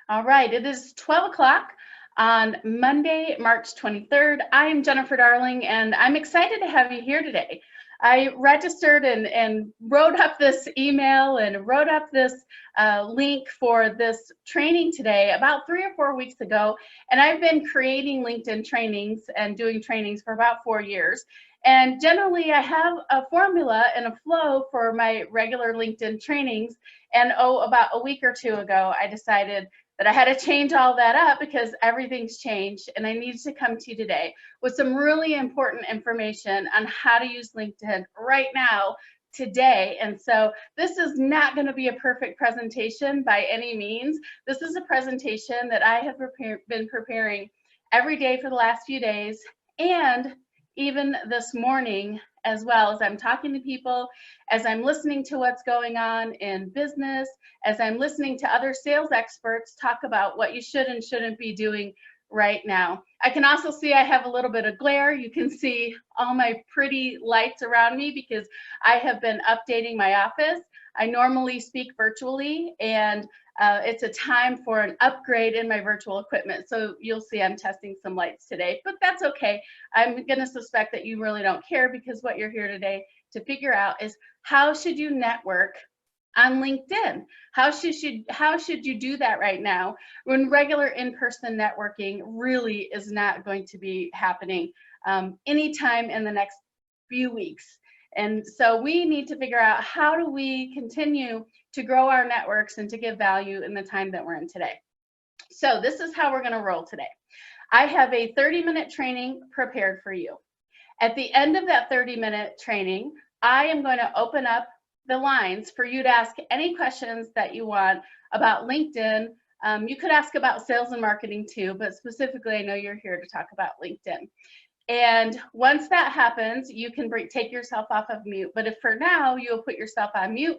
All right, it is 12 o'clock on Monday, March 23rd. I am Jennifer Darling, and I'm excited to have you here today. I registered and wrote up this email and wrote up this link for this training today about 3 or 4 weeks ago, and I've been creating LinkedIn trainings and doing trainings for about 4 years. And generally, I have a formula and a flow for my regular LinkedIn trainings. And about a week or two ago, I decided that I had to change all that up because everything's changed, and I needed to come to you today with some really important information on how to use LinkedIn right now, today. And so this is not going to be a perfect presentation by any means. This is a presentation that I have been preparing every day for the last few days, and even this morning, as well, as I'm talking to people, as I'm listening to what's going on in business, as I'm listening to other sales experts talk about what you should and shouldn't be doing right now. I can also see I have a little bit of glare. You can see all my pretty lights around me because I have been updating my office. I normally speak virtually, and it's a time for an upgrade in my virtual equipment. So you'll see I'm testing some lights today, but that's okay. I'm going to suspect that you really don't care, because what you're here today to figure out is how should you network on LinkedIn? How should you do that right now when regular in-person networking really is not going to be happening anytime in the next few weeks? And so we need to figure out, how do we continue to grow our networks and to give value in the time that we're in today? So this is how we're going to roll today. I have a 30-minute training prepared for you. At the end of that 30-minute training, I am going to open up the lines for you to ask any questions that you want about LinkedIn. You could ask about sales and marketing too, but specifically, I know you're here to talk about LinkedIn. And once that happens, you can take yourself off of mute. But if for now you'll put yourself on mute,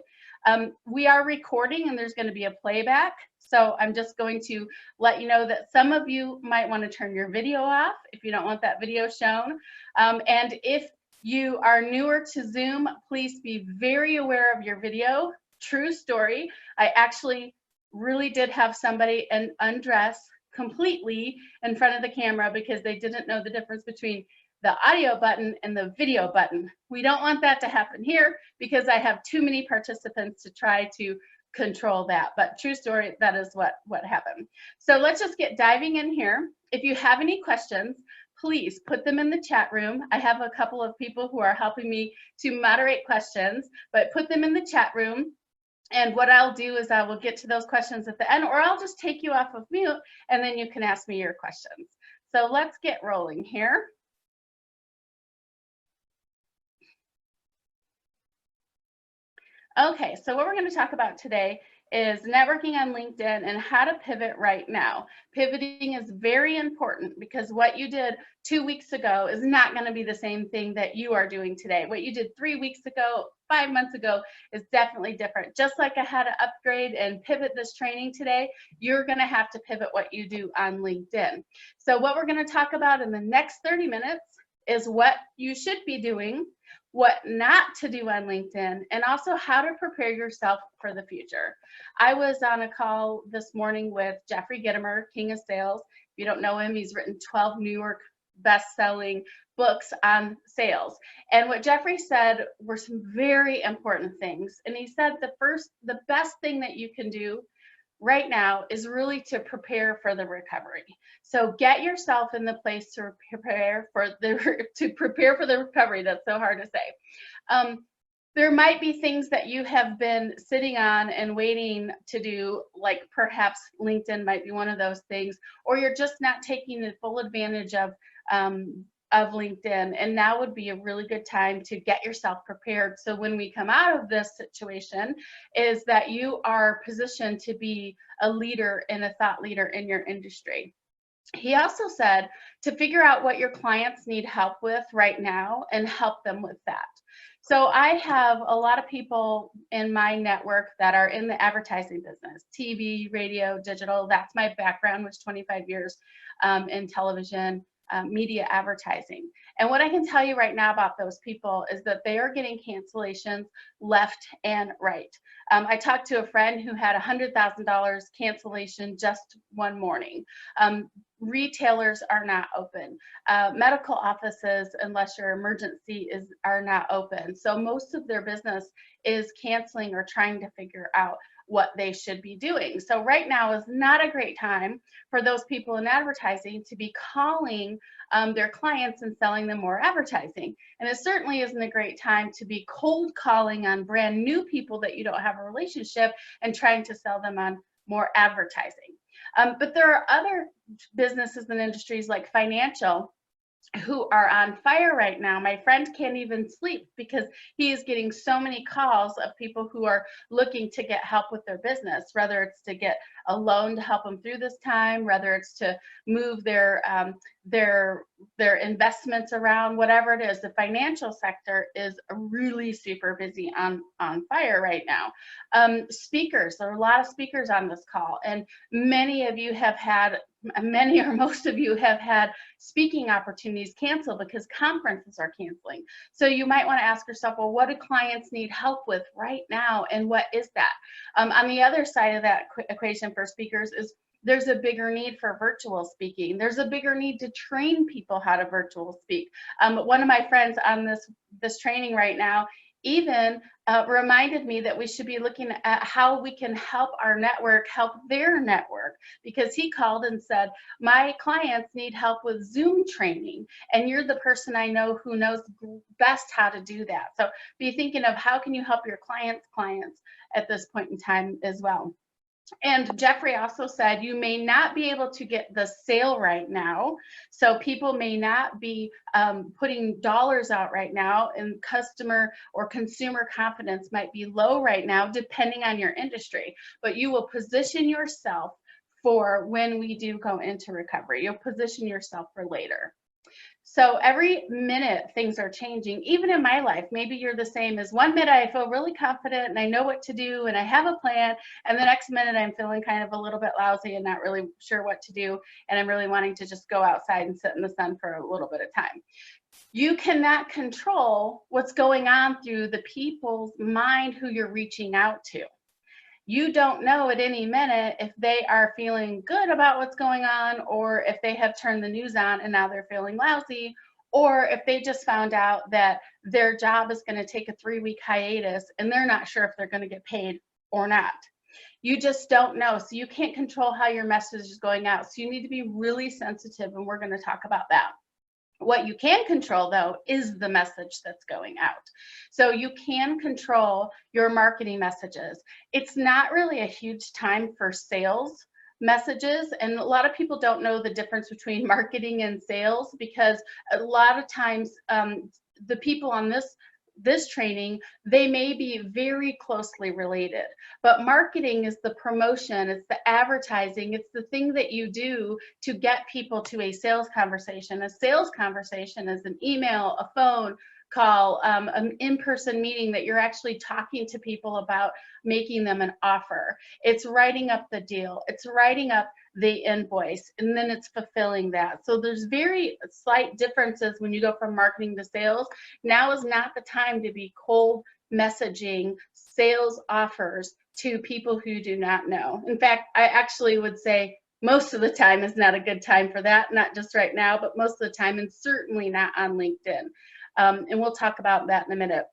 we are recording and there's going to be a playback. So I'm just going to let you know that some of you might want to turn your video off if you don't want that video shown. And if you are newer to Zoom, please be very aware of your video. True story. I actually really did have somebody undress completely in front of the camera because they didn't know the difference between the audio button and the video button. We don't want that to happen here because I have too many participants to try to control that. But true story, that is what happened. So let's just get diving in here. If you have any questions, please put them in the chat room. I have a couple of people who are helping me to moderate questions, but put them in the chat room. And what I'll do is I will get to those questions at the end, or I'll just take you off of mute and then you can ask me your questions. So let's get rolling here. Okay, so what we're going to talk about today is networking on LinkedIn and how to pivot right now. Pivoting is very important because what you did 2 weeks ago is not going to be the same thing that you are doing today. What you did 3 weeks ago, 5 months ago is definitely different. Just like I had to upgrade and pivot this training today, you're going to have to pivot what you do on LinkedIn. So what we're going to talk about in the next 30 minutes is what you should be doing, what not to do on LinkedIn, and also how to prepare yourself for the future. I was on a call this morning with Jeffrey Gitomer, King of Sales. If you don't know him, he's written 12 New York best-selling books on sales. And what Jeffrey said were some very important things. And he said the best thing that you can do right now is really to prepare for the recovery. So get yourself in the place to prepare for the recovery. That's so hard to say. There might be things that you have been sitting on and waiting to do, like perhaps LinkedIn might be one of those things, or you're just not taking the full advantage of LinkedIn, and now would be a really good time to get yourself prepared. So when we come out of this situation, is that you are positioned to be a leader and a thought leader in your industry. He also said to figure out what your clients need help with right now and help them with that. So I have a lot of people in my network that are in the advertising business, TV, radio, digital. That's my background, was 25 years in television, media advertising. And what I can tell you right now about those people is that they are getting cancellations left and right. I talked to a friend who had $100,000 cancellation just one morning. Retailers are not open. Medical offices, unless your emergency are not open. So most of their business is canceling or trying to figure out what they should be doing. So right now is not a great time for those people in advertising to be calling their clients and selling them more advertising. And it certainly isn't a great time to be cold calling on brand new people that you don't have a relationship and trying to sell them on more advertising. But there are other businesses and industries like financial who are on fire right now. My friend can't even sleep because he is getting so many calls of people who are looking to get help with their business, whether it's to get a loan to help them through this time, whether it's to move their investments around, whatever it is. The financial sector is really super busy on fire right now. Speakers, there are a lot of speakers on this call, and many of you have had, many or most of you have had speaking opportunities canceled because conferences are canceling. So you might want to ask yourself, well, what do clients need help with right now, and what is that? On the other side of that equation for speakers is there's a bigger need for virtual speaking. There's a bigger need to train people how to virtual speak. One of my friends on this training right now even reminded me that we should be looking at how we can help our network help their network, because he called and said, my clients need help with Zoom training, and you're the person I know who knows best how to do that. So be thinking of how can you help your clients at this point in time as well. And Jeffrey also said you may not be able to get the sale right now. So people may not be putting dollars out right now, and customer or consumer confidence might be low right now, depending on your industry. But you will position yourself for when we do go into recovery. You'll position yourself for later. So every minute things are changing, even in my life. Maybe you're the same as one minute I feel really confident and I know what to do and I have a plan, and the next minute I'm feeling kind of a little bit lousy and not really sure what to do, and I'm really wanting to just go outside and sit in the sun for a little bit of time. You cannot control what's going on through the people's mind who you're reaching out to. You don't know at any minute if they are feeling good about what's going on, or if they have turned the news on and now they're feeling lousy, or if they just found out that their job is going to take a 3-week hiatus and they're not sure if they're going to get paid or not. You just don't know. So you can't control how your message is going out. So you need to be really sensitive, and we're going to talk about that. What you can control, though, is the message that's going out. So you can control your marketing messages. It's not really a huge time for sales messages, and a lot of people don't know the difference between marketing and sales, because a lot of times the people on this training, they may be very closely related, but marketing is the promotion, it's the advertising, it's the thing that you do to get people to a sales conversation. A sales conversation is an email, a phone call, an in-person meeting that you're actually talking to people about making them an offer. It's writing up the deal, it's writing up the invoice, and then it's fulfilling that. So there's very slight differences when you go from marketing to sales. Now is not the time to be cold messaging sales offers to people who do not know. In fact, I actually would say most of the time is not a good time for that, not just right now, but most of the time, and certainly not on LinkedIn. And we'll talk about that in a minute.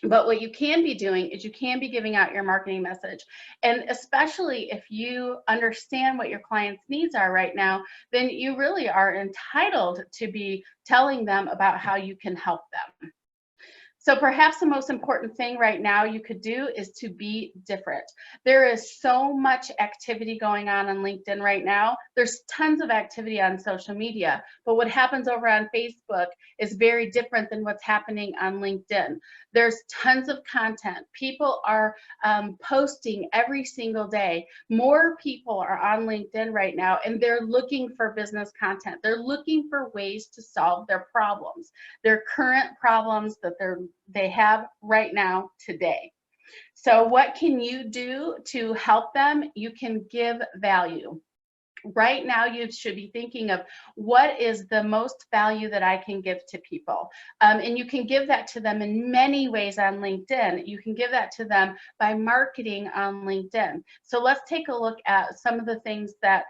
But what you can be doing is you can be giving out your marketing message. And especially if you understand what your clients' needs are right now, then you really are entitled to be telling them about how you can help them. So perhaps the most important thing right now you could do is to be different. There is so much activity going on LinkedIn right now. There's tons of activity on social media, but what happens over on Facebook is very different than what's happening on LinkedIn. There's tons of content. People are posting every single day. More people are on LinkedIn right now, and they're looking for business content. They're looking for ways to solve their problems, their current problems that they have right now today. So what can you do to help them? You can give value. Right now, you should be thinking of what is the most value that I can give to people. And you can give that to them in many ways on LinkedIn. You can give that to them by marketing on LinkedIn. So let's take a look at some of the things that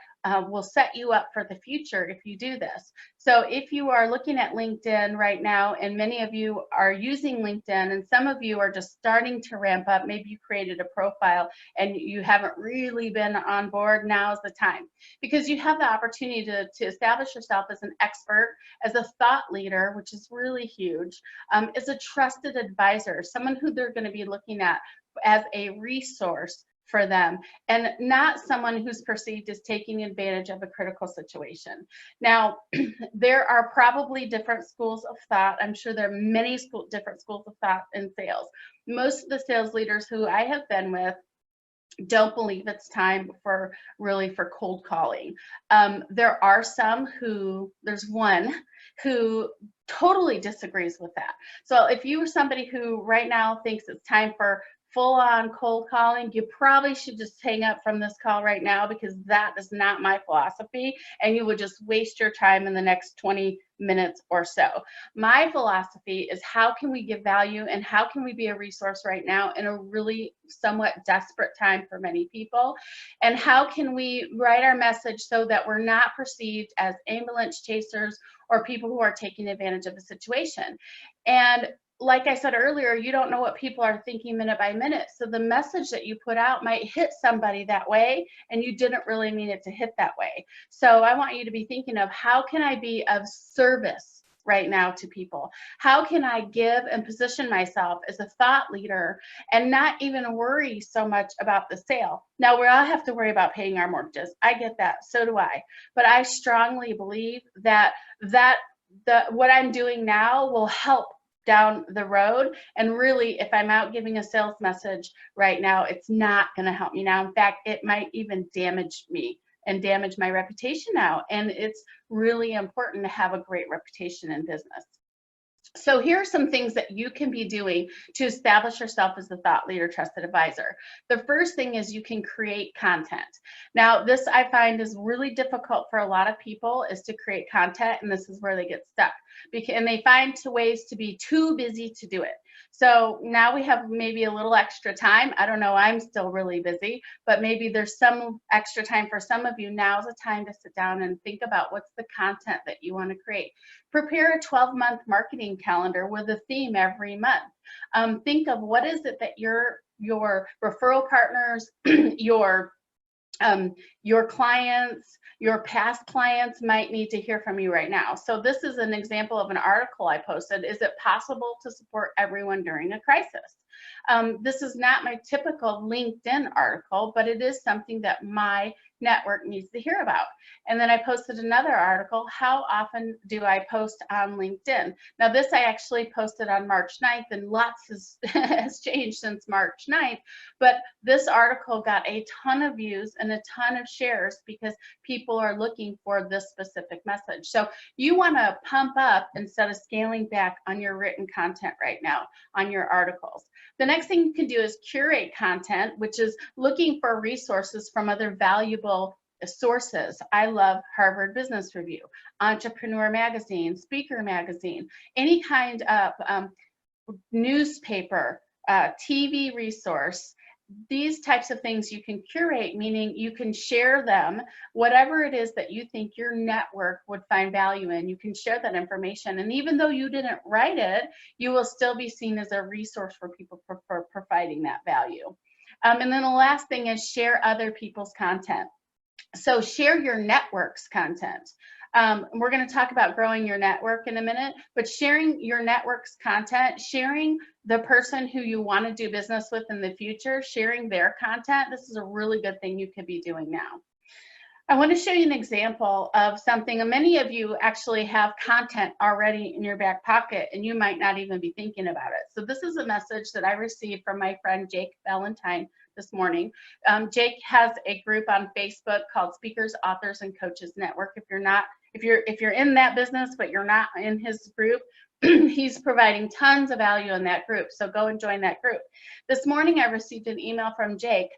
will set you up for the future if you do this. So if you are looking at LinkedIn right now, and many of you are using LinkedIn, and some of you are just starting to ramp up, maybe you created a profile and you haven't really been on board, now's the time. Because you have the opportunity to establish yourself as an expert, as a thought leader, which is really huge, as a trusted advisor, someone who they're going to be looking at as a resource for them, and not someone who's perceived as taking advantage of a critical situation. Now, there are probably different schools of thought. I'm sure there are many different schools of thought in sales. Most of the sales leaders who I have been with don't believe it's time for cold calling. There are some who, there's one who totally disagrees with that. So if you are somebody who right now thinks it's time for full-on cold calling, you probably should just hang up from this call right now, because that is not my philosophy, and you would just waste your time in the next 20 minutes or so. My philosophy is, how can we give value and how can we be a resource right now in a really somewhat desperate time for many people? And how can we write our message so that we're not perceived as ambulance chasers or people who are taking advantage of a situation? And like I said earlier, you don't know what people are thinking minute by minute. So the message that you put out might hit somebody that way, and you didn't really mean it to hit that way. So I want you to be thinking of, how can I be of service right now to people? How can I give and position myself as a thought leader and not even worry so much about the sale? Now, we all have to worry about paying our mortgages. I get that. So do I. But I strongly believe that what I'm doing now will help down the road. And really, if I'm out giving a sales message right now, it's not going to help me now. In fact, it might even damage me and damage my reputation now. And it's really important to have a great reputation in business. So here are some things that you can be doing to establish yourself as a thought leader, trusted advisor. The first thing is you can create content. Now, this I find is really difficult for a lot of people, is to create content, and this is where they get stuck. And they find ways to be too busy to do it. So now we have maybe a little extra time. I don't know, I'm still really busy, but maybe there's some extra time for some of you. Now's the time to sit down and think about what's the content that you want to create. Prepare a 12-month marketing calendar with a theme every month. Think of what is it that your referral partners, your clients, your past clients might need to hear from you right now. So this is an example of an article I posted. Is it possible to support everyone during a crisis? This is not my typical LinkedIn article, but it is something that my network needs to hear about. And then I posted another article, how often do I post on LinkedIn? Now this I actually posted on March 9th, and lots has changed since March 9th, but this article got a ton of views and a ton of shares because people are looking for this specific message. So you want to pump up instead of scaling back on your written content right now, on your articles. The next thing you can do is curate content, which is looking for resources from other valuable sources. I love Harvard Business Review, Entrepreneur Magazine, Speaker Magazine, any kind of newspaper, TV resource. These types of things you can curate, meaning you can share them, whatever it is that you think your network would find value in, you can share that information. And even though you didn't write it, you will still be seen as a resource for people for providing that value. And then the last thing is share other people's content. So share your network's content. We're going to talk about growing your network in a minute, but sharing your network's content, sharing the person who you want to do business with in the future, sharing their content, this is a really good thing you could be doing now. I want to show you an example of something, and many of you actually have content already in your back pocket and you might not even be thinking about it. So this is a message that I received from my friend Jake Valentine this morning. Jake has a group on Facebook called Speakers, Authors, and Coaches Network. If you're in that business but you're not in his group, he's providing tons of value in that group. So go and join that group. This morning I received an email from Jake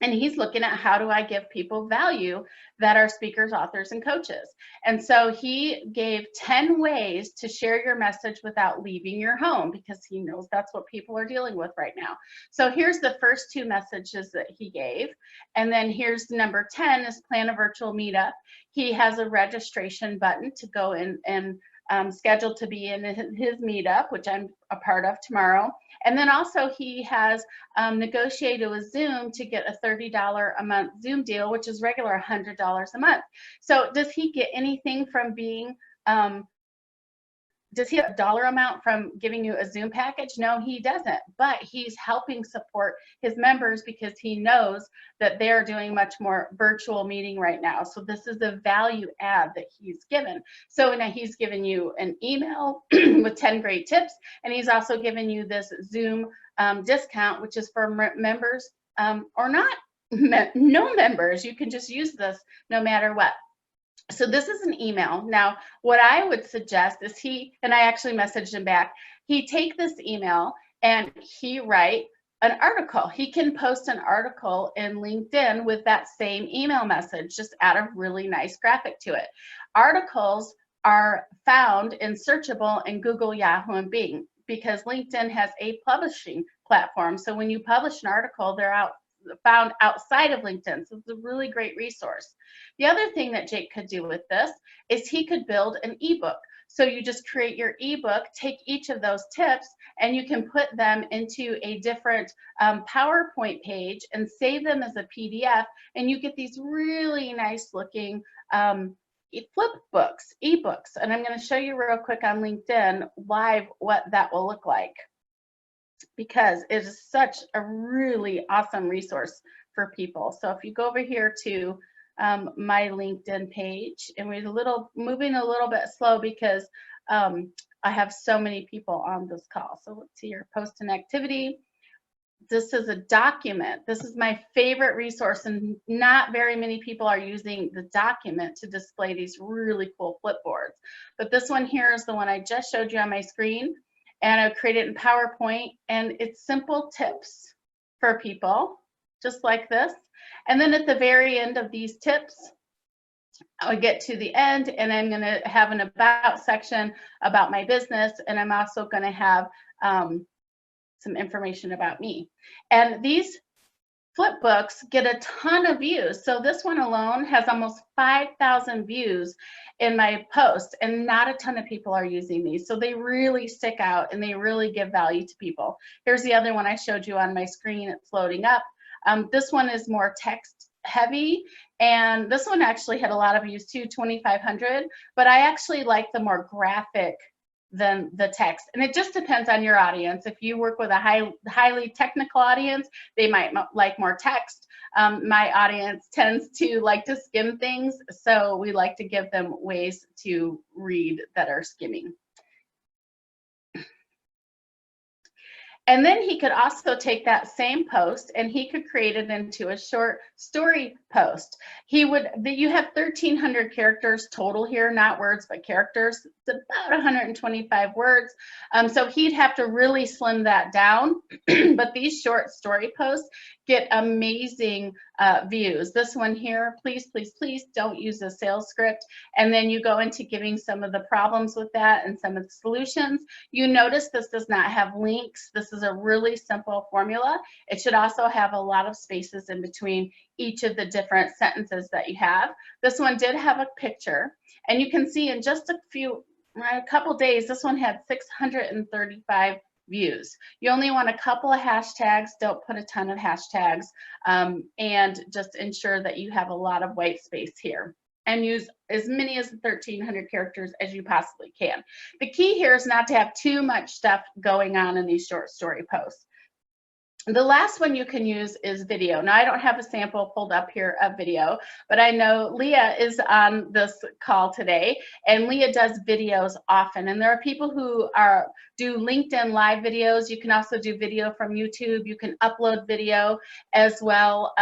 And he's looking at, how do I give people value that are speakers, authors, and coaches? And so he gave 10 ways to share your message without leaving your home, because he knows that's what people are dealing with right now. So here's the first 2 messages that he gave. And then here's number 10 is plan a virtual meetup. He has a registration button to go in and schedule to be in his meetup, which I'm a part of tomorrow. And then also he has negotiated with Zoom to get a $30 a month Zoom deal, which is regular $100 a month. So does he get anything from being, does he have a dollar amount from giving you a Zoom package? No, he doesn't, but he's helping support his members because he knows that they're doing much more virtual meeting right now. So this is the value add that he's given. So now he's given you an email with 10 great tips, and he's also given you this Zoom discount, which is for members or not, no members. You can just use this no matter what. So this is an email. Now, what I would suggest is and I actually messaged him back, he take this email and he write an article. He can post an article in LinkedIn with that same email message, just add a really nice graphic to it. Articles are found in searchable in Google, Yahoo, and Bing, because LinkedIn has a publishing platform. So when you publish an article, they're found outside of LinkedIn. So it's a really great resource. The other thing that Jake could do with this is he could build an ebook. So you just create your ebook, take each of those tips, and you can put them into a different PowerPoint page and save them as a PDF, and you get these really nice looking flip books, ebooks. And I'm going to show you real quick on LinkedIn live what that will look like, because it is such a really awesome resource for people. So if you go over here to my LinkedIn page, and we're moving a little bit slow because I have so many people on this call. So let's see your post and activity. This is a document. This is my favorite resource, and not very many people are using the document to display these really cool flipboards. But this one here is the one I just showed you on my screen, and I created it in PowerPoint, and it's simple tips for people, just like this. And then at the very end of these tips, I get to the end, and I'm going to have an about section about my business, and I'm also going to have some information about me. And these flip books get a ton of views. So this one alone has almost 5,000 views in my post, and not a ton of people are using these. So they really stick out and they really give value to people. Here's the other one I showed you on my screen. It's loading up. This one is more text heavy, and this one actually had a lot of views too, 2,500, but I actually like the more graphic than the text. And it just depends on your audience. If you work with a highly technical audience, they might like more text. My audience tends to like to skim things, so we like to give them ways to read that are skimming. And then he could also take that same post and he could create it into a short story post. You have 1,300 characters total here, not words, but characters. It's about 125 words. So he'd have to really slim that down. But these short story posts get amazing views. This one here, please, please, please don't use a sales script. And then you go into giving some of the problems with that and some of the solutions. You notice this does not have links. This is a really simple formula. It should also have a lot of spaces in between each of the different sentences that you have. This one did have a picture, and you can see in just a couple days, this one had 635 views. You only want a couple of hashtags. Don't put a ton of hashtags, and just ensure that you have a lot of white space here, and use as many as 1,300 characters as you possibly can. The key here is not to have too much stuff going on in these short story posts. The last one you can use is video. Now, I don't have a sample pulled up here of video, but I know Leah is on this call today, and Leah does videos often. And there are people who do LinkedIn live videos. You can also do video from YouTube. You can upload video as well.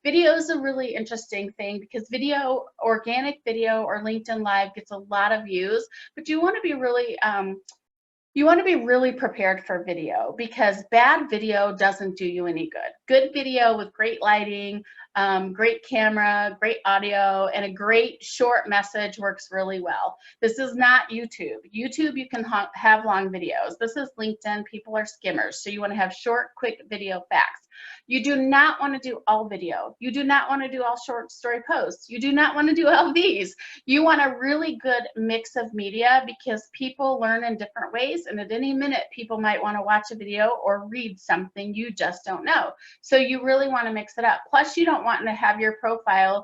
Video is a really interesting thing because video, organic video or LinkedIn live gets a lot of views, but you want to be really You want to be really prepared for video because bad video doesn't do you any good. Good video with great lighting, great camera, great audio, and a great short message works really well. This is not YouTube. YouTube, you can have long videos. This is LinkedIn. People are skimmers. So you want to have short, quick video facts. You do not want to do all video. You do not want to do all short story posts. You do not want to do all these. You want a really good mix of media because people learn in different ways, and at any minute people might want to watch a video or read something you just don't know. So you really want to mix it up. Plus, you don't want to have your profile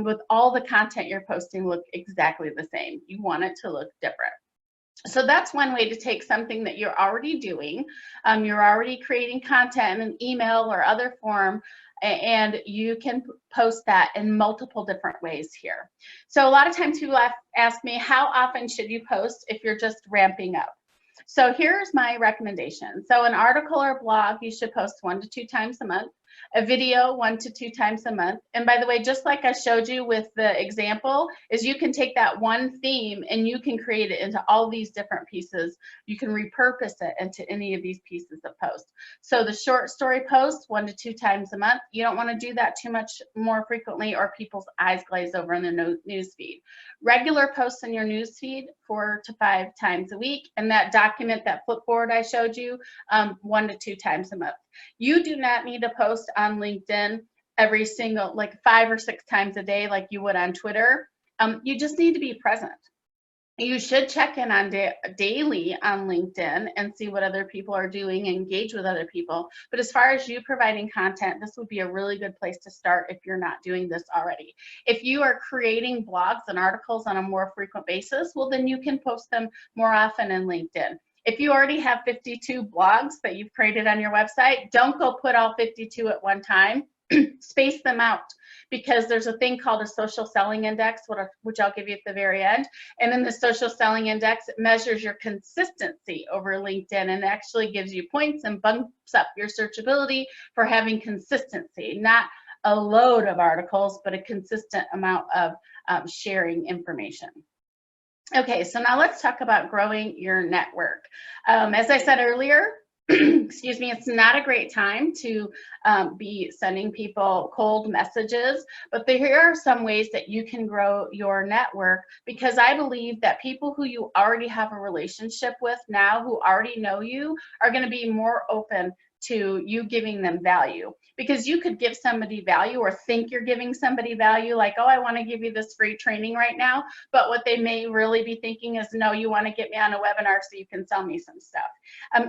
with all the content you're posting look exactly the same. You want it to look different. So that's one way to take something that you're already doing. You're already creating content in an email or other form, and you can post that in multiple different ways here. So a lot of times people ask me, how often should you post if you're just ramping up? So here's my recommendation. So an article or blog, you should post 1 to 2 times a month. A video 1 to 2 times a month. And by the way, just like I showed you with the example, is you can take that one theme and you can create it into all these different pieces. You can repurpose it into any of these pieces of post. So the short story posts 1 to 2 times a month. You don't want to do that too much more frequently or people's eyes glaze over in their news feed. Regular posts in your news feed 4 to 5 times a week. And that document, that flipboard I showed you, 1 to 2 times a month. You do not need to post on LinkedIn every single, like 5 or 6 times a day like you would on Twitter. You just need to be present. You should check in on daily on LinkedIn and see what other people are doing, engage with other people. But as far as you providing content, this would be a really good place to start if you're not doing this already. If you are creating blogs and articles on a more frequent basis, well, then you can post them more often in LinkedIn. If you already have 52 blogs that you've created on your website, don't go put all 52 at one time. Space them out, because there's a thing called a social selling index, which I'll give you at the very end. And in the social selling index, it measures your consistency over LinkedIn and actually gives you points and bumps up your searchability for having consistency, not a load of articles, but a consistent amount of sharing information. Okay, so now let's talk about growing your network. As I said earlier, excuse me, it's not a great time to be sending people cold messages, but here are some ways that you can grow your network, because I believe that people who you already have a relationship with now, who already know you, are going to be more open to you giving them value. Because you could give somebody value or think you're giving somebody value, like, oh, I want to give you this free training right now. But what they may really be thinking is, no, you want to get me on a webinar so you can sell me some stuff.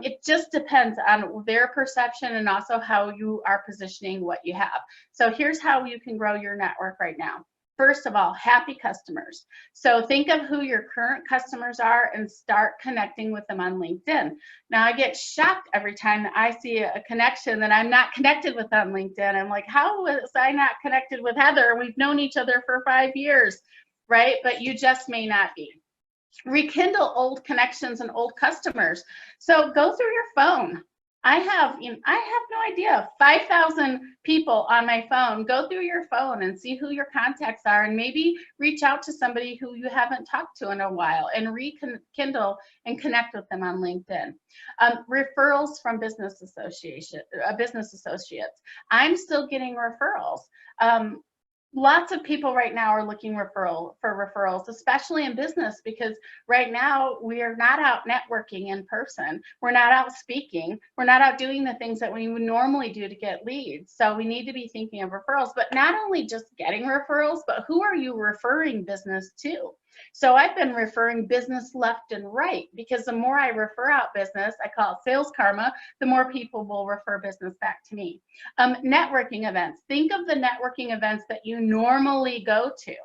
It just depends on their perception and also how you are positioning what you have. So here's how you can grow your network right now. First of all, happy customers. So think of who your current customers are and start connecting with them on LinkedIn. Now, I get shocked every time that I see a connection that I'm not connected with on LinkedIn. I'm like, how was I not connected with Heather? We've known each other for 5 years, right? But you just may not be. Rekindle old connections and old customers. So go through your phone. I have no idea, 5,000 people on my phone. Go through your phone and see who your contacts are, and maybe reach out to somebody who you haven't talked to in a while and rekindle and connect with them on LinkedIn. Referrals from business associates. I'm still getting referrals. Lots of people right now are looking for referrals, especially in business, because right now we are not out networking in person. We're not out speaking. We're not out doing the things that we would normally do to get leads. So we need to be thinking of referrals, but not only just getting referrals, but who are you referring business to? So I've been referring business left and right, because the more I refer out business, I call it sales karma, the more people will refer business back to me. Networking events. Think of the networking events that you normally go to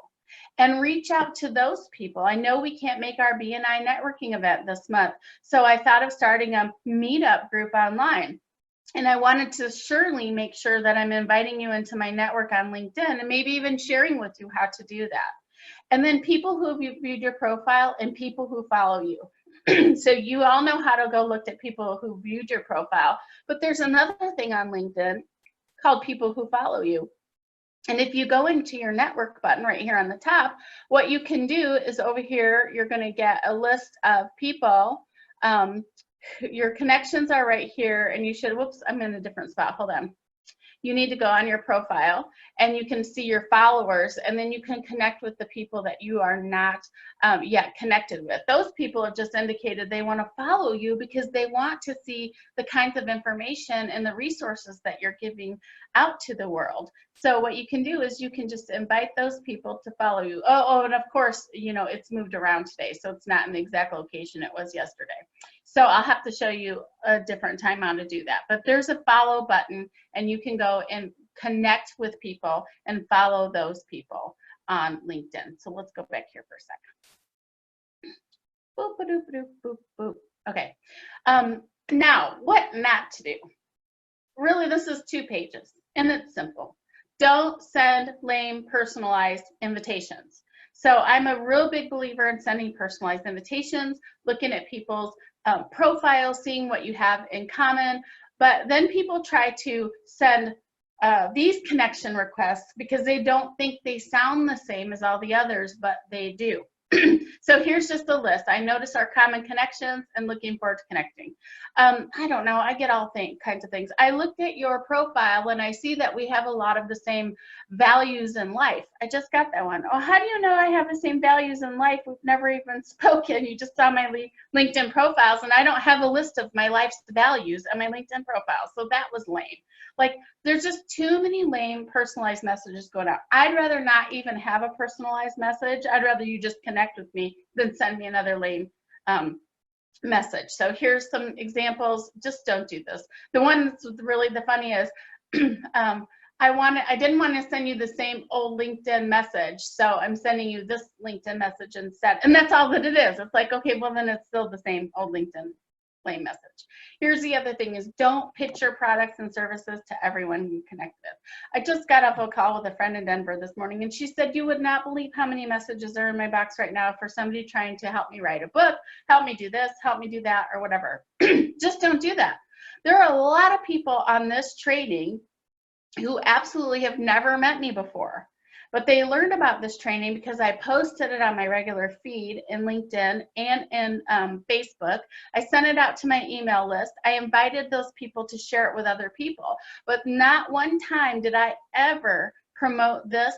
and reach out to those people. I know we can't make our BNI networking event this month, so I thought of starting a meetup group online. And I wanted to surely make sure that I'm inviting you into my network on LinkedIn and maybe even sharing with you how to do that. And then people who have viewed your profile and people who follow you. So you all know how to go look at people who viewed your profile, but there's another thing on LinkedIn called people who follow you. And if you go into your network button right here on the top, what you can do is over here, you're going to get a list of people Your connections are right here, and you should, whoops, I'm in a different spot, hold on. You need to go on your profile and you can see your followers, and then you can connect with the people that you are not yet connected with. Those people have just indicated they want to follow you because they want to see the kinds of information and the resources that you're giving out to the world. So what you can do is you can just invite those people to follow you. Oh, and of course, you know, it's moved around today, so it's not in the exact location it was yesterday. So I'll have to show you a different time how to do that. But there's a follow button, and you can go and connect with people and follow those people on LinkedIn. So let's go back here for a second. Boop, boop, boop, boop, boop. Okay. Now, what not to do? Really, this is 2 pages, and it's simple. Don't send lame personalized invitations. So I'm a real big believer in sending personalized invitations, looking at people's profiles, seeing what you have in common, but then people try to send these connection requests because they don't think they sound the same as all the others, but they do. So here's just a list. I notice our common connections and looking forward to connecting. I don't know, I get all kinds of things. I looked at your profile and I see that we have a lot of the same values in life. I just got that one. Oh, how do you know I have the same values in life? We've never even spoken. You just saw my LinkedIn profiles, and I don't have a list of my life's values on my LinkedIn profile. So that was lame. Like, there's just too many lame personalized messages going out. I'd rather not even have a personalized message. I'd rather you just connect with me than send me another lame message. So here's some examples. Just don't do this. The one that's really the funniest, I didn't want to send you the same old LinkedIn message, so I'm sending you this LinkedIn message instead. And that's all that it is. It's like, okay, well then it's still the same old LinkedIn lame message. Here's the other thing is, don't pitch your products and services to everyone you connect with. I just got off a call with a friend in Denver this morning, and she said, you would not believe how many messages are in my box right now for somebody trying to help me write a book, help me do this, help me do that, or whatever. Just don't do that. There are a lot of people on this training who absolutely have never met me before. But they learned about this training because I posted it on my regular feed in LinkedIn and in Facebook. I sent it out to my email list. I invited those people to share it with other people. But not one time did I ever promote this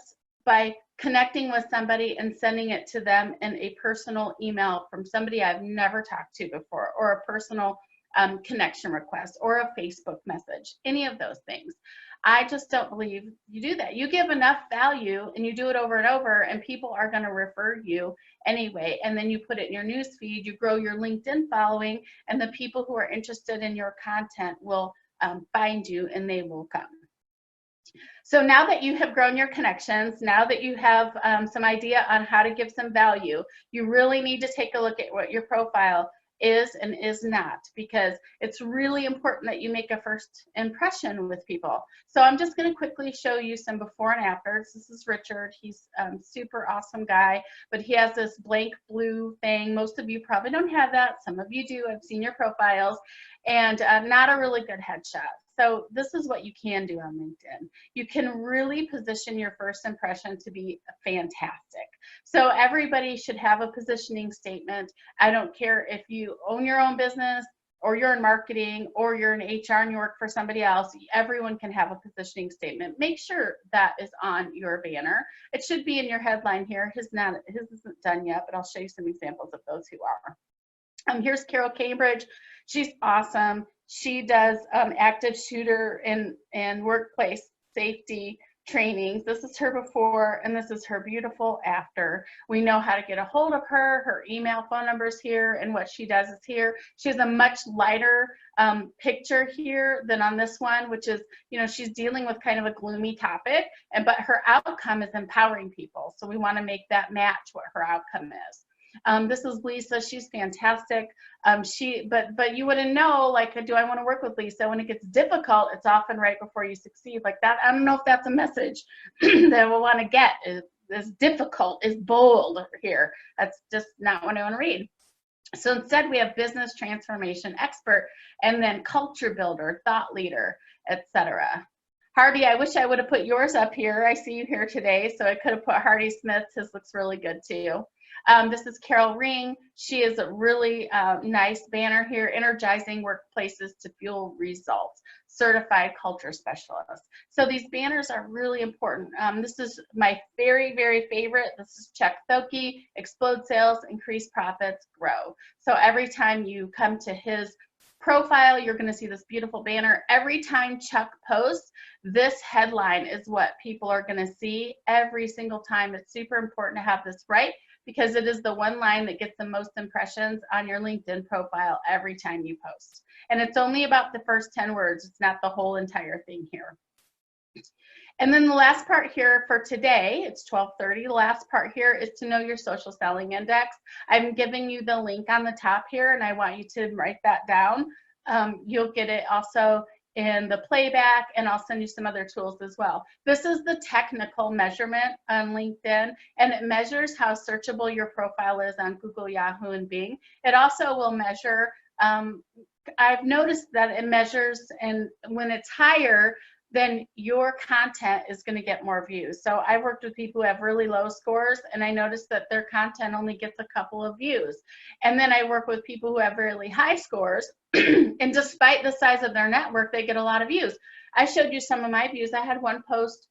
by connecting with somebody and sending it to them in a personal email from somebody I've never talked to before, or a personal connection request, or a Facebook message, any of those things. I just don't believe you do that. You give enough value and you do it over and over, and people are going to refer you anyway. And then you put it in your news feed, you grow your LinkedIn following, and the people who are interested in your content will find you and they will come. So now that you have grown your connections, now that you have some idea on how to give some value, you really need to take a look at what your profile is and is not, because it's really important that you make a first impression with people. So I'm just going to quickly show you some before and afters. This is Richard. He's super awesome guy, but he has this blank blue thing. Most of you probably don't have that. Some of you do. I've seen your profiles, and not a really good headshot. So this is what you can do on LinkedIn. You can really position your first impression to be fantastic. So everybody should have a positioning statement. I don't care if you own your own business, or you're in marketing, or you're in HR and you work for somebody else. Everyone can have a positioning statement. Make sure that is on your banner. It should be in your headline here. His isn't done yet, but I'll show you some examples of those who are. Here's Carol Cambridge. She's awesome. She does active shooter and workplace safety trainings. This is her before, and this is her beautiful after. We know how to get a hold of her. Her email, phone number is here, and what she does is here. She has a much lighter picture here than on this one, which is, you know, she's dealing with kind of a gloomy topic, but her outcome is empowering people. So we want to make that match what her outcome is. This is Lisa. She's fantastic. But you wouldn't know, like, do I want to work with Lisa? When it gets difficult, it's often right before you succeed. Like that, I don't know if that's a message that we'll want to get. Is difficult, is bold here. That's just not what I want to read. So instead, we have business transformation expert, and then culture builder, thought leader, etc. Hardy, I wish I would have put yours up here. I see you here today, so I could have put Hardy Smith. His looks really good too. This is Carol Ring. She is a really nice banner here, energizing workplaces to fuel results, certified culture specialist. So these banners are really important. This is my very, very favorite. This is Chuck Thoki, explode sales, increase profits, grow. So every time you come to his profile, you're going to see this beautiful banner. Every time Chuck posts, this headline is what people are going to see every single time. It's super important to have this right, because it is the one line that gets the most impressions on your LinkedIn profile every time you post. And it's only about the first 10 words. It's not the whole entire thing here. And then the last part here for today, it's 12:30. The last part here is to know your social selling index. I'm giving you the link on the top here, and I want you to write that down. You'll get it also in the playback, and I'll send you some other tools as well. This is the technical measurement on LinkedIn, and it measures how searchable your profile is on Google, Yahoo, and Bing. It also will measure, I've noticed that it measures, and when it's higher, then your content is going to get more views. So I worked with people who have really low scores, and I noticed that their content only gets a couple of views. And then I work with people who have really high scores, and despite the size of their network, they get a lot of views. I showed you some of my views. I had one post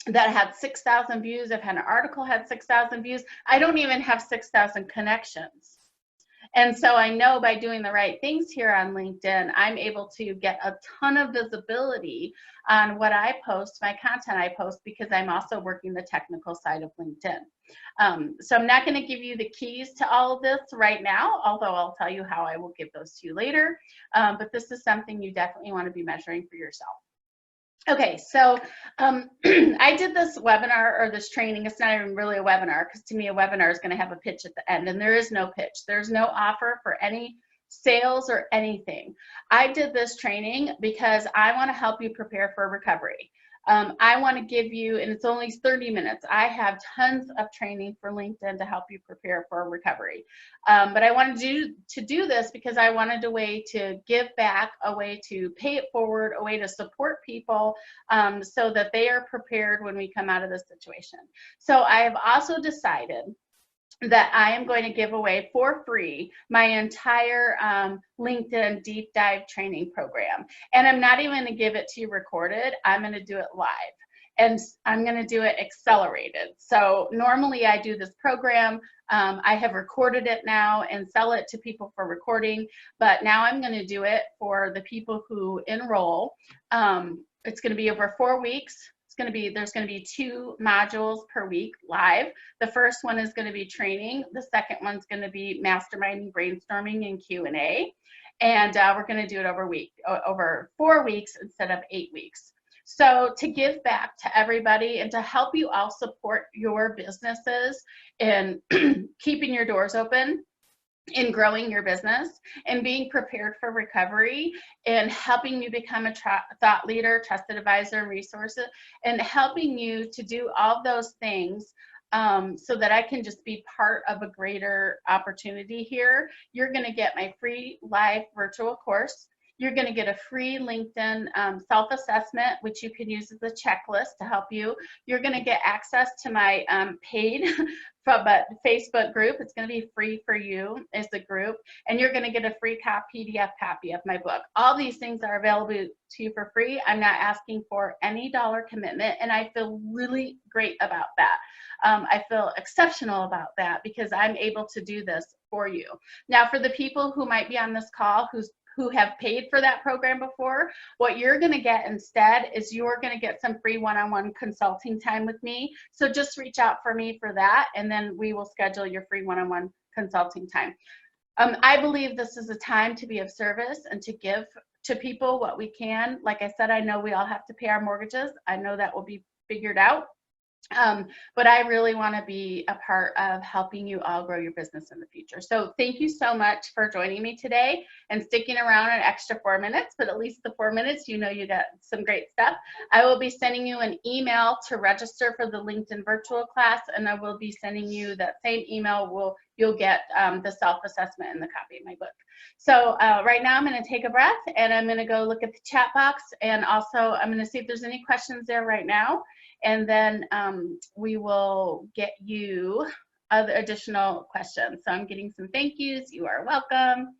that had 6,000 views. I've had an article had 6,000 views. I don't even have 6,000 connections. And so I know by doing the right things here on LinkedIn, I'm able to get a ton of visibility on what I post, my content I post, because I'm also working the technical side of LinkedIn. So I'm not going to give you the keys to all of this right now, although I'll tell you how I will give those to you later. But this is something you definitely want to be measuring for yourself. Okay, so I did this webinar, or this training. It's not even really a webinar, because to me a webinar is going to have a pitch at the end, and there is no pitch. There's no offer for any sales or anything. I did this training because I want to help you prepare for recovery. I want to give you, and it's only 30 minutes. I have tons of training for LinkedIn to help you prepare for recovery. But I wanted to do this because I wanted a way to give back, a way to pay it forward, a way to support people so that they are prepared when we come out of this situation. So I have also decided that I am going to give away for free my entire LinkedIn deep dive training program. And I'm not even going to give it to you recorded. I'm going to do it live. And I'm going to do it accelerated. So normally I do this program. I have recorded it now and sell it to people for recording. But now I'm going to do it for the people who enroll. It's going to be over 4 weeks. There's going to be 2 modules per week live. The first one is going to be training. The second one's going to be masterminding, brainstorming, and Q&A. And we're going to do it over 4 weeks instead of 8 weeks. So to give back to everybody and to help you all support your businesses in keeping your doors open, in growing your business, and being prepared for recovery, and helping you become a thought leader, trusted advisor, and resources, and helping you to do all those things so that I can just be part of a greater opportunity here. You're going to get my free live virtual course. You're going to get a free LinkedIn self-assessment, which you can use as a checklist to help you. You're going to get access to my paid Facebook group. It's going to be free for you as a group. And you're going to get a free PDF copy of my book. All these things are available to you for free. I'm not asking for any dollar commitment, and I feel really great about that. I feel exceptional about that because I'm able to do this for you. Now, for the people who might be on this call who have paid for that program before, what you're going to get instead is you're going to get some free one-on-one consulting time with me. So just reach out for me for that, and then we will schedule your free one-on-one consulting time. I believe this is a time to be of service and to give to people what we can. Like I said, I know we all have to pay our mortgages. I know that will be figured out. But I really want to be a part of helping you all grow your business in the future. So thank you so much for joining me today and sticking around an extra 4 minutes, but at least the 4 minutes, you know you got some great stuff. I will be sending you an email to register for the LinkedIn virtual class, and I will be sending you that same email. You'll get the self-assessment and the copy of my book. So right now I'm going to take a breath, and I'm going to go look at the chat box, and also I'm going to see if there's any questions there right now. And then we will get you other additional questions. So I'm getting some thank yous. You are welcome.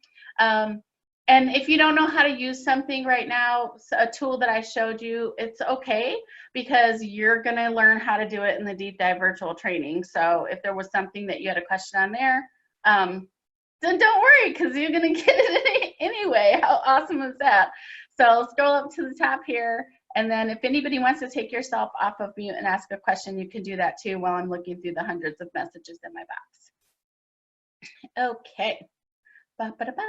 And if you don't know how to use something right now, a tool that I showed you, it's okay, because you're going to learn how to do it in the deep dive virtual training. So if there was something that you had a question on there, then don't worry, because you're going to get it anyway. How awesome is that? So I'll scroll up to the top here. And then if anybody wants to take yourself off of mute and ask a question, you can do that too while I'm looking through the hundreds of messages in my box. Okay. Ba-ba-da-ba.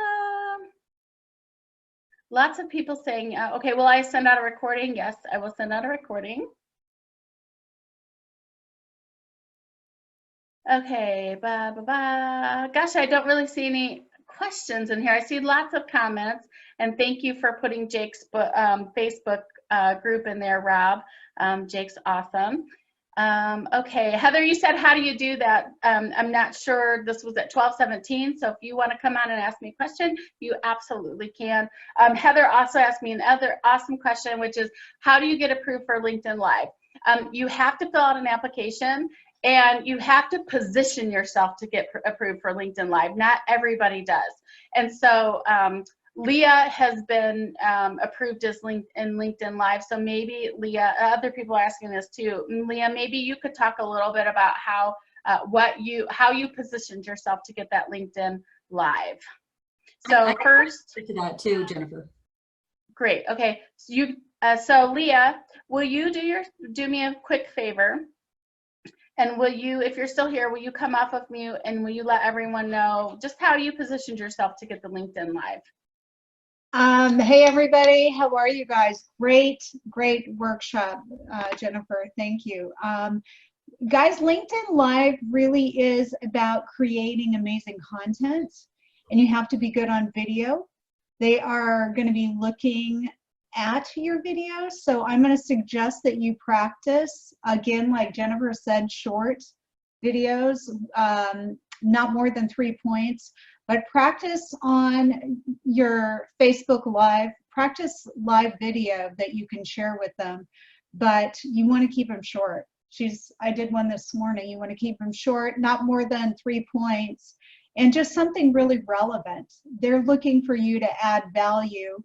Lots of people saying, okay, will I send out a recording? Yes, I will send out a recording. Okay, ba-ba-ba. Gosh, I don't really see any questions in here. I see lots of comments, and thank you for putting Jake's Facebook group in there, Rob. Jake's awesome. Okay, Heather, you said, how do you do that? I'm not sure. This was at 12:17, so if you want to come on and ask me a question, you absolutely can. Heather also asked me another awesome question, which is, how do you get approved for LinkedIn Live? You have to fill out an application, and you have to position yourself to get approved for LinkedIn Live. Not everybody does. And so Leah has been approved as LinkedIn Live. So maybe Leah, other people are asking this too. Leah, maybe you could talk a little bit about how you positioned yourself to get that LinkedIn Live. So I first, to that too, Jennifer. Great. Okay. So so Leah, will you do me a quick favor? And will you, if you're still here, will you come off of mute and will you let everyone know just how you positioned yourself to get the LinkedIn Live? Hey everybody, how are you guys? Great workshop, Jennifer, thank you. Guys, LinkedIn Live really is about creating amazing content, and you have to be good on video. They are going to be looking at your videos, so I'm going to suggest that you practice, again, like Jennifer said, short videos, not more than 3 points. But practice on your Facebook Live, practice live video that you can share with them, but you want to keep them short. I did one this morning. You want to keep them short, not more than 3 points, and just something really relevant. They're looking for you to add value,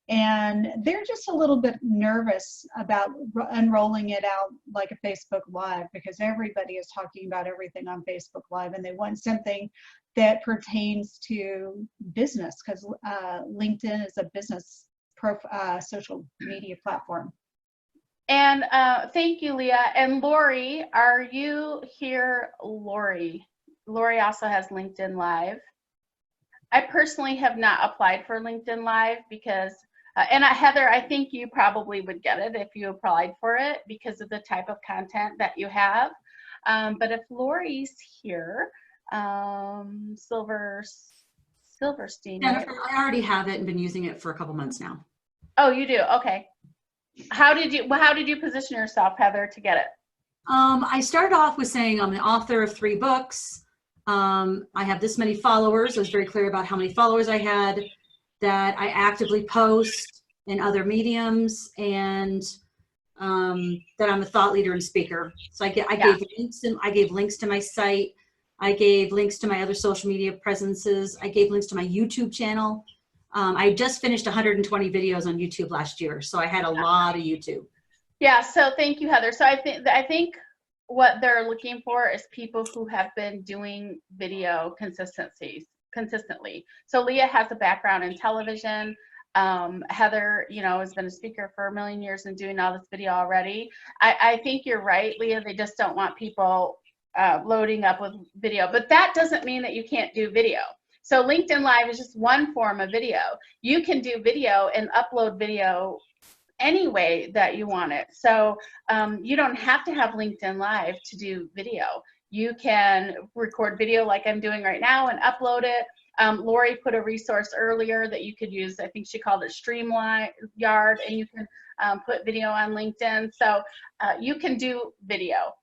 and they're just a little bit nervous about unrolling it out like a Facebook Live, because everybody is talking about everything on Facebook Live, and they want something that pertains to business, because LinkedIn is a business social media platform. And thank you, Leah. And Lori, are you here? Lori also has LinkedIn Live. I personally have not applied for LinkedIn Live because, and Heather, I think you probably would get it if you applied for it because of the type of content that you have. But if Lori's here, Silverstein. Jennifer, I already have it and been using it for a couple months now. Oh, you do? Okay. How did you position yourself, Heather, to get it? I started off with saying I'm the author of 3 books. I have this many followers. I was very clear about how many followers I had, that I actively post in other mediums, and that I'm a thought leader and speaker. So I gave links to my site. I gave links to my other social media presences. I gave links to my YouTube channel. I just finished 120 videos on YouTube last year, so I had a lot of YouTube. Yeah, so thank you, Heather. So I think what they're looking for is people who have been doing video consistently. So Leah has a background in television. Heather, has been a speaker for a million years and doing all this video already. I think you're right, Leah. They just don't want people loading up with video, but that doesn't mean that you can't do video. So LinkedIn Live is just one form of video. You can do video and upload video any way that you want it. So you don't have to have LinkedIn Live to do video. You can record video like I'm doing right now and upload it. Lori put a resource earlier that you could use. I think she called it StreamYard, and you can put video on LinkedIn. So you can do video.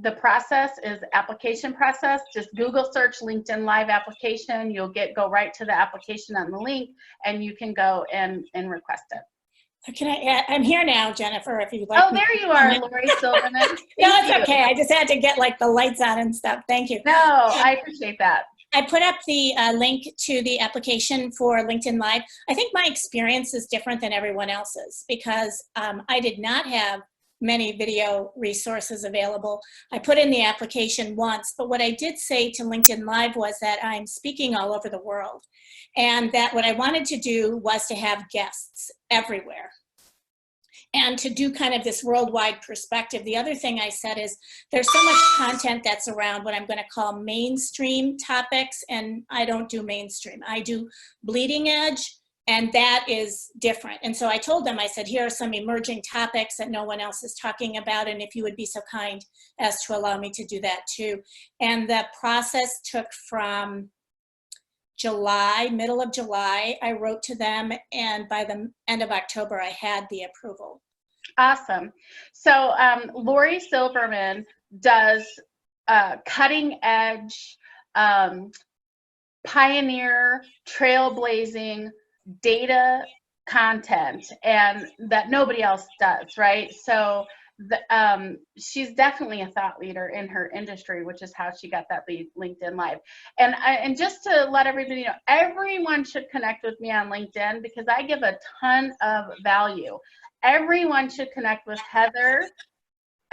The process is application process. Just Google search LinkedIn Live application. You'll go right to the application on the link, and you can go and request it. I'm here now, Jennifer, if you'd like. Oh, there you are, Lori Silverman. No, it's okay. I just had to get like the lights on and stuff. Thank you. No, I appreciate that. I put up the link to the application for LinkedIn Live. I think my experience is different than everyone else's because I did not have many video resources available. I put in the application once, but what I did say to LinkedIn Live was that I'm speaking all over the world and that what I wanted to do was to have guests everywhere and to do kind of this worldwide perspective. The other thing I said is there's so much content that's around what I'm going to call mainstream topics, and I don't do mainstream. I do bleeding edge, and that is different. And so I told them, I said, here are some emerging topics that no one else is talking about, and if you would be so kind as to allow me to do that too. And the process took from July, middle of July, I wrote to them, and by the end of October, I had the approval. Awesome. So Lori Silverman does cutting edge, pioneer, trailblazing data content, and that nobody else does, right? So she's definitely a thought leader in her industry, which is how she got that lead LinkedIn Live. And just to let everybody know, everyone should connect with me on LinkedIn because I give a ton of value. Everyone should connect with Heather,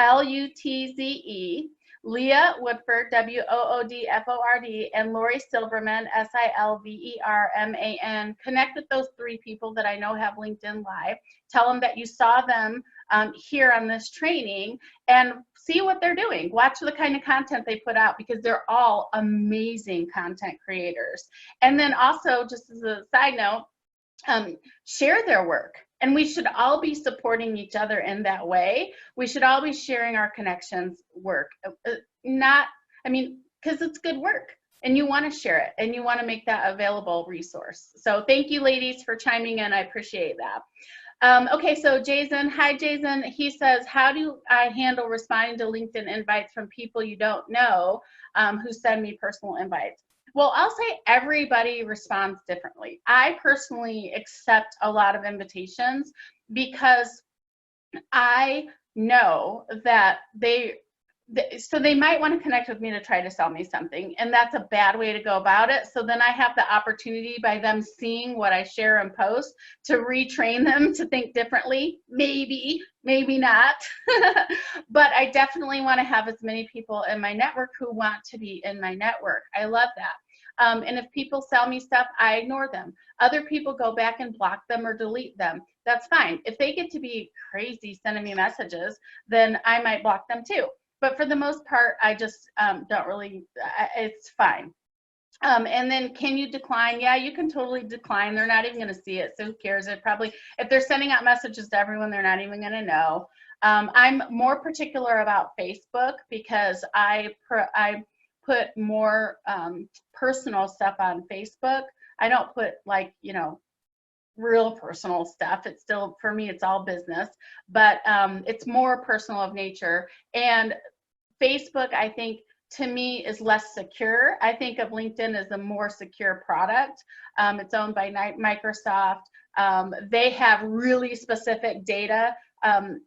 Lutze, Leah Woodford, Woodford, and Lori Silverman, Silverman. Connect with those three people that I know have LinkedIn Live. Tell them that you saw them here on this training and see what they're doing. Watch the kind of content they put out because they're all amazing content creators. And then also, just as a side note, share their work. And we should all be supporting each other in that way. We should all be sharing our connections work. Because it's good work and you want to share it and you want to make that available resource. So thank you, ladies, for chiming in. I appreciate that. Okay, so Jason, hi Jason. He says, how do I handle responding to LinkedIn invites from people you don't know who send me personal invites? Well, I'll say everybody responds differently. I personally accept a lot of invitations because I know that they might want to connect with me to try to sell me something, and that's a bad way to go about it. So then I have the opportunity by them seeing what I share and post to retrain them to think differently. Maybe not. But I definitely want to have as many people in my network who want to be in my network. I love that. And if people sell me stuff, I ignore them. Other people go back and block them or delete them. That's fine. If they get to be crazy sending me messages, then I might block them too. But for the most part, I just don't really, it's fine. And then can you decline? Yeah, you can totally decline. They're not even going to see it. So who cares? It probably, if they're sending out messages to everyone, they're not even going to know. I'm more particular about Facebook because I put more personal stuff on Facebook. I don't put real personal stuff. It's still, for me, it's all business, but it's more personal of nature. And Facebook, I think, to me, is less secure. I think of LinkedIn as a more secure product. It's owned by Microsoft. They have really specific data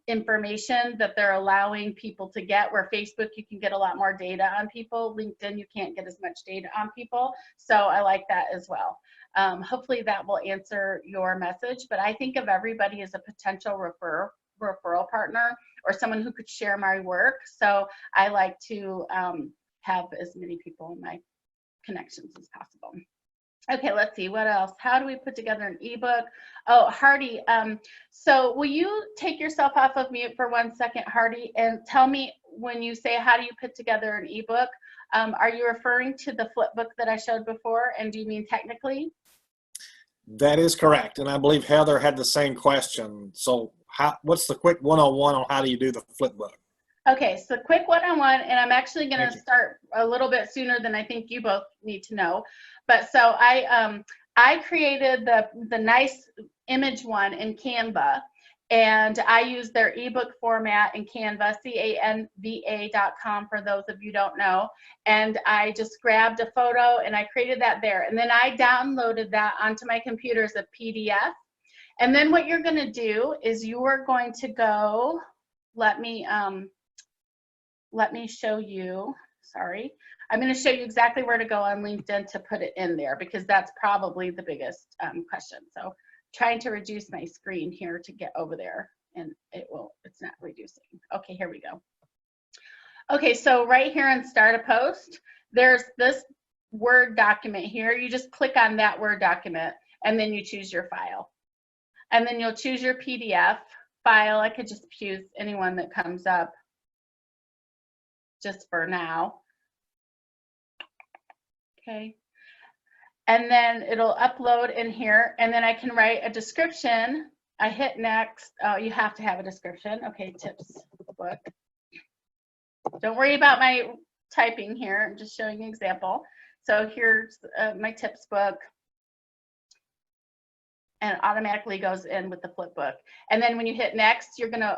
information that they're allowing people to get, where Facebook, you can get a lot more data on people. LinkedIn, you can't get as much data on people. So I like that as well. Hopefully that will answer your message, but I think of everybody as a potential referral partner or someone who could share my work. So I like to have as many people in my connections as possible. Okay, let's see, what else? How do we put together an ebook? Oh, Hardy, so will you take yourself off of mute for 1 second, Hardy, and tell me, when you say how do you put together an ebook, are you referring to the flip book that I showed before, and do you mean technically? That is correct, and I believe Heather had the same question. So what's the quick 101 on how do you do the flip book? Okay, so quick 101, and I'm actually going to start a little bit sooner than I think you both need to know. But so I created the nice image one in Canva, and I use their ebook format in Canva, canva.com for those of you who don't know. And I just grabbed a photo and I created that there. And then I downloaded that onto my computer as a PDF. And then what you're going to do is you are going to go, let me show you, sorry. I'm going to show you exactly where to go on LinkedIn to put it in there, because that's probably the biggest question. So trying to reduce my screen here to get over there, and it's not reducing. Okay, here we go. Okay, so right here in Start a Post, there's this Word document here. You just click on that Word document, and then you choose your file. And then you'll choose your PDF file. I could just choose anyone that comes up just for now. Okay. And then it'll upload in here, and then I can write a description. I hit next. Oh, you have to have a description. Okay, tips book. Don't worry about my typing here. I'm just showing you an example. So here's my tips book, and it automatically goes in with the flip book. And then when you hit next, you're gonna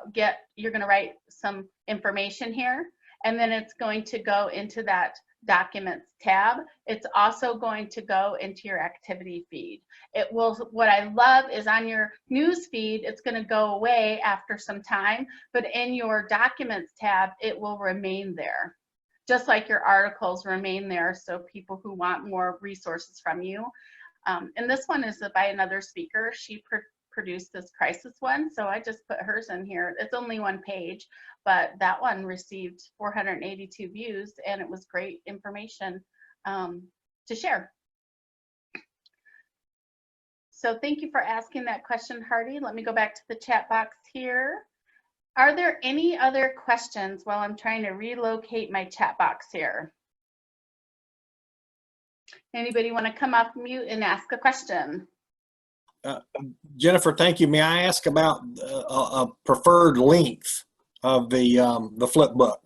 write some information here, and then it's going to go into that Documents tab. It's also going to go into your activity feed. It will, what I love is on your news feed, it's going to go away after some time, but in your Documents tab, it will remain there, just like your articles remain there, so people who want more resources from you. And this one is by another speaker. She produced this crisis one, so I just put hers in here. It's only one page, but that one received 482 views, and it was great information to share. So thank you for asking that question, Hardy. Let me go back to the chat box here. Are there any other questions while I'm trying to relocate my chat box here? Anybody want to come off mute and ask a question? Jennifer, thank you. May I ask about a preferred length of the flip book?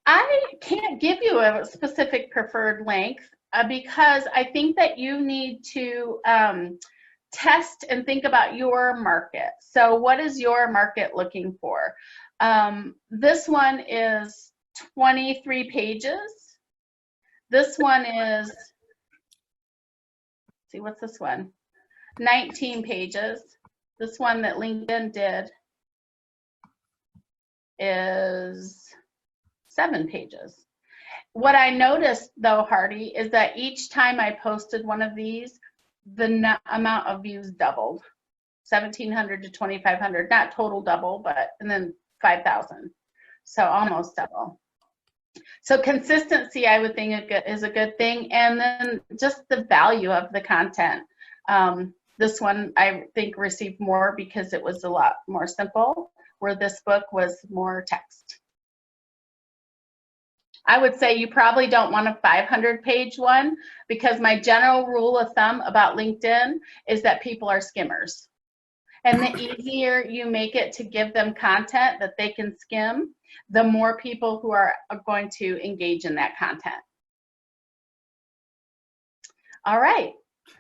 I can't give you a specific preferred length because I think that you need to test and think about your market. So what is your market looking for? This one is 23 pages. This one is, see, what's this one? 19 pages. This one that LinkedIn did is 7 pages. What I noticed though, Hardy, is that each time I posted one of these, the amount of views doubled. 1,700 to 2,500, not total double, but, and then 5,000. So almost double. So consistency, I would think, is a good thing. And then just the value of the content. This one, I think, received more because it was a lot more simple, where this book was more text. I would say you probably don't want a 500-page one, because my general rule of thumb about LinkedIn is that people are skimmers. And the easier you make it to give them content that they can skim, the more people who are going to engage in that content. All right.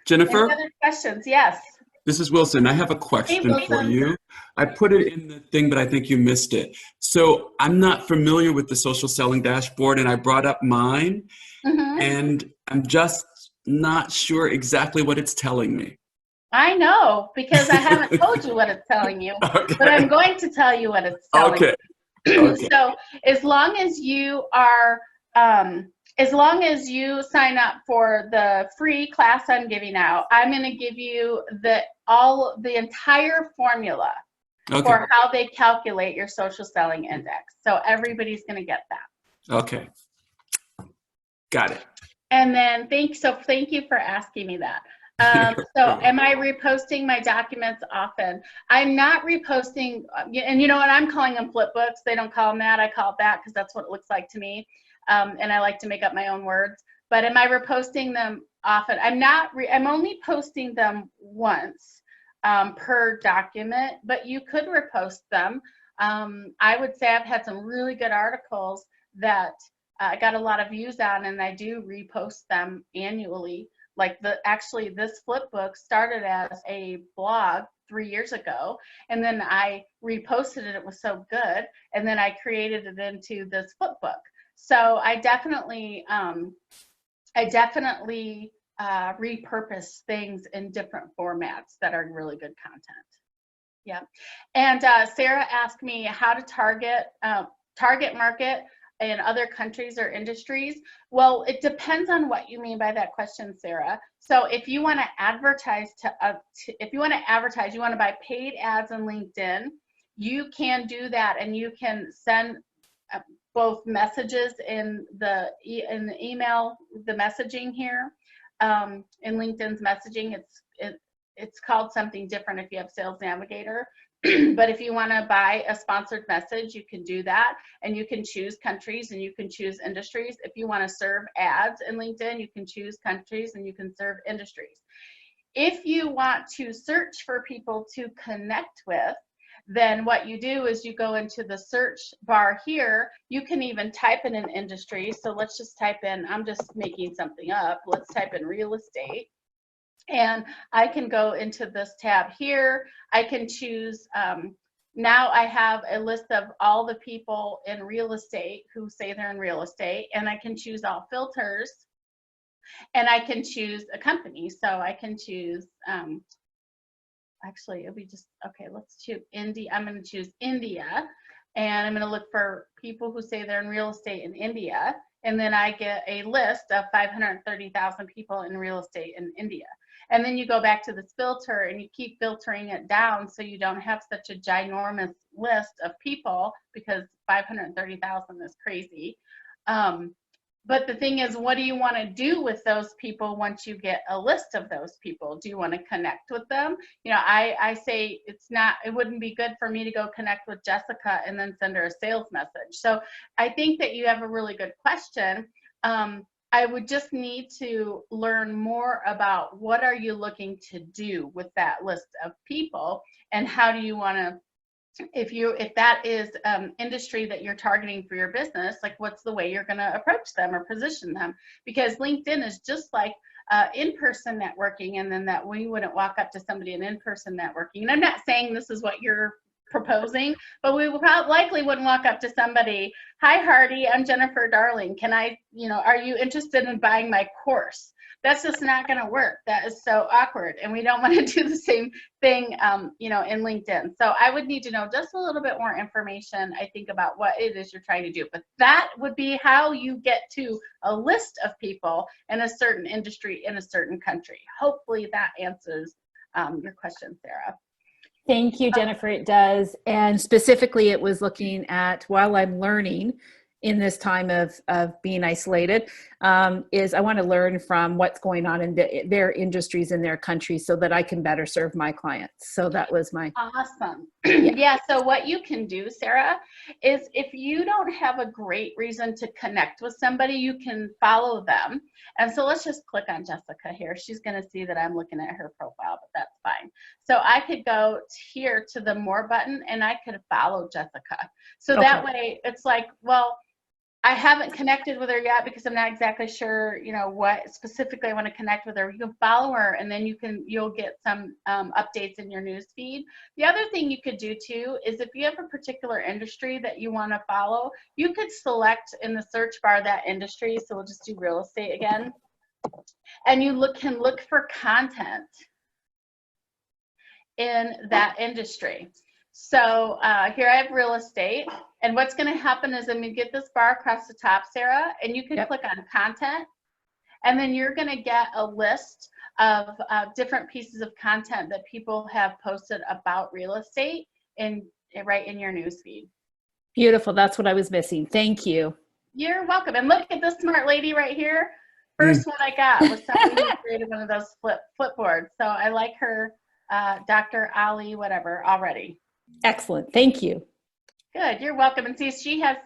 Jennifer? Any other questions? Yes. This is Wilson. I have a question for you. I put it in the thing, but I think you missed it. So I'm not familiar with the social selling dashboard, and I brought up mine, and I'm just not sure exactly what it's telling me. I know, because I haven't told you what it's telling you, Okay. but I'm going to tell you what it's telling you. Okay. So as long as you are, as long as you sign up for the free class I'm giving out, I'm going to give you the entire formula for how they calculate your social selling index. So everybody's going to get that. Okay. Got it. And then thank you for asking me that. So am I reposting my documents often? I'm not reposting, and you know what, I'm calling them flip books. They don't call them that. I call it that because that's what it looks like to me. And I like to make up my own words. But am I reposting them often? I'm only posting them once per document, but you could repost them. I would say I've had some really good articles that I got a lot of views on, and I do repost them annually. Like actually this flip book started as a blog 3 years ago, and then I reposted it. It was so good, and then I created it into this flip book. So I definitely repurpose things in different formats that are really good content. Yeah. And Sarah asked me how to target market in other countries or industries. Well, it depends on what you mean by that question, Sarah. So if you want to advertise you want to buy paid ads on LinkedIn, you can do that, and you can send both messages in the email, the messaging here, in LinkedIn's messaging. It's called something different if you have Sales Navigator. But if you want to buy a sponsored message, you can do that, and you can choose countries and you can choose industries. If you want to serve ads in LinkedIn, you can choose countries and you can serve industries. If you want to search for people to connect with, then what you do is you go into the search bar here. You can even type in an industry. So let's just type in, I'm just making something up. Let's type in real estate. And I can go into this tab here. I can choose, now I have a list of all the people in real estate who say they're in real estate, and I can choose all filters, and I can choose a company. So I can choose, actually it'll be just, okay, let's choose India. I'm going to choose India, and I'm going to look for people who say they're in real estate in India. And then I get a list of 530,000 people in real estate in India. And then you go back to this filter and you keep filtering it down so you don't have such a ginormous list of people, because 530,000 is crazy. But the thing is, what do you want to do with those people once you get a list of those people? Do you want to connect with them? You know, I say it wouldn't be good for me to go connect with Jessica and then send her a sales message. So I think that you have a really good question. I would just need to learn more about what are you looking to do with that list of people, and how do you want to, if that is industry that you're targeting for your business, like what's the way you're going to approach them or position them? Because LinkedIn is just like in-person networking, and then that we wouldn't walk up to somebody in in-person networking. And I'm not saying this is what you're proposing, but we likely wouldn't walk up to somebody, hi Hardy, I'm Jennifer Darling, can I, are you interested in buying my course? That's just not going to work. That is so awkward, and we don't want to do the same thing, in LinkedIn. So I would need to know just a little bit more information, I think, about what it is you're trying to do. But that would be how you get to a list of people in a certain industry in a certain country. Hopefully that answers your question, Sarah. Thank you, Jennifer. It does. And specifically, it was looking at, while I'm learning in this time of being isolated, is I want to learn from what's going on in their industries in their countries so that I can better serve my clients. So that was my... Awesome. Yeah. So what you can do, Sarah, is if you don't have a great reason to connect with somebody, you can follow them. And so let's just click on Jessica here. She's going to see that I'm looking at her profile, but that's fine. So I could go here to the more button and I could follow Jessica. So that way it's like, well, I haven't connected with her yet because I'm not exactly sure, what specifically I want to connect with her. You can follow her, and then you'll get some updates in your news feed. The other thing you could do too is if you have a particular industry that you want to follow, you could select in the search bar that industry. So we'll just do real estate again, and you can look for content in that industry. So here I have real estate, and what's going to happen is I'm going to get this bar across the top, Sarah, and you can click on content, and then you're going to get a list of different pieces of content that people have posted about real estate right in your newsfeed. Beautiful. That's what I was missing. Thank you. You're welcome. And look at this smart lady right here. First one I got was somebody who created one of those flipboards. So I like her, Dr. Ali, whatever, already. Excellent. Thank you. Good. You're welcome. And see, she has